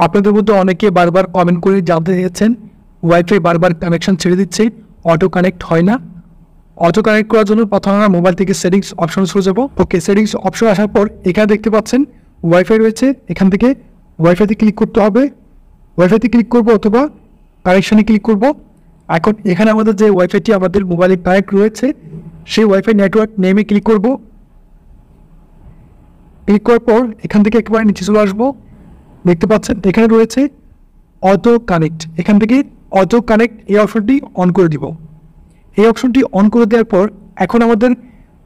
আপনাদের মধ্যে অনেকে বারবার কমেন্ট করে জানতে চেয়েছেন ওয়াইফাই বারবার কানেকশন ছেড়ে দিচ্ছে, অটো কানেক্ট হয় না। অটো কানেক্ট করার জন্য প্রথমে আমরা মোবাইল থেকে সেটিংস অপশনে চলে যাব। ওকে, সেটিংস অপশন আসার পর এখানে দেখতে পাচ্ছেন ওয়াইফাই রয়েছে, এখান থেকে ওয়াইফাইতে ক্লিক করতে হবে। ওয়াইফাইতে ক্লিক করব অথবা কানেকশানে ক্লিক করব। এখন এখানে আমাদের যে ওয়াইফাইটি আমাদের মোবাইলে কানেক্ট রয়েছে সেই ওয়াইফাই নেটওয়ার্ক নেমে ক্লিক করব। ক্লিক করার পর এখান থেকে একেবারে নিচে চলে আসবো। দেখতে পাচ্ছেন এখানে রয়েছে অটো কানেক্ট, এখান থেকে অটো কানেক্ট এই অপশনটি অন করে দিব। এই অপশনটি অন করে দেওয়ার পর এখন আমাদের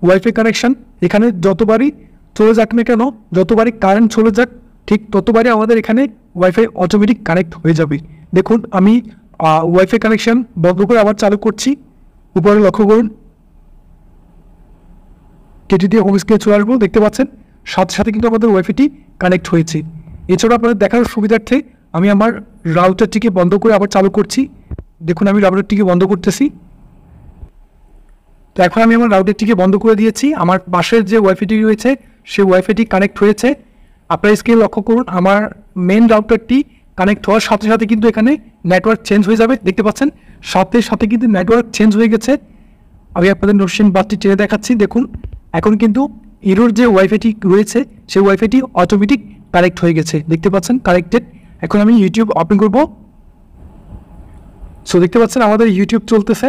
ওয়াইফাই কানেকশান এখানে যতবারই চলে যাক না কেন, যতবারই কারেন্ট চলে যাক ঠিক ততবারই আমাদের এখানে ওয়াইফাই অটোমেটিক কানেক্ট হয়ে যাবে। দেখুন আমি ওয়াইফাই কানেকশান বন্ধ করে আবার চালু করছি। উপরে লক্ষ্য করুন, কেটে দিয়ে হোম স্ক্রিনে চলে আসবো। দেখতে পাচ্ছেন সাথে সাথে কিন্তু আমাদের ওয়াইফাইটি কানেক্ট হয়েছে। এছাড়া আপনাদের দেখার সুবিধার্থে আমি আমার রাউটারটিকে বন্ধ করে আবার চালু করছি। দেখুন আমি রাউটারটিকে বন্ধ করতেছি। তো এখন আমি আমার রাউটারটিকে বন্ধ করে দিয়েছি। আমার পাশের যে ওয়াইফাইটি রয়েছে সেই ওয়াইফাইটি কানেক্ট হয়েছে। আপনারা স্ক্রিনে লক্ষ্য করুন, আমার মেন রাউটারটি কানেক্ট হওয়ার সাথে সাথে কিন্তু এখানে নেটওয়ার্ক চেঞ্জ হয়ে যাবে। দেখতে পাচ্ছেন সাথে সাথে কিন্তু নেটওয়ার্ক চেঞ্জ হয়ে গেছে। আমি আপনাদের নরসিন বাসটি টেনে দেখাচ্ছি। দেখুন এখন কিন্তু ইরোর যে ওয়াইফাইটি রয়েছে সেই ওয়াইফাইটি অটোমেটিক কানেক্ট হয়ে গেছে। দেখতে পাচ্ছেন কানেক্টেড। এখন আমি ইউটিউব ওপেন করব। সো দেখতে পাচ্ছেন আমাদের ইউটিউব চলতেছে।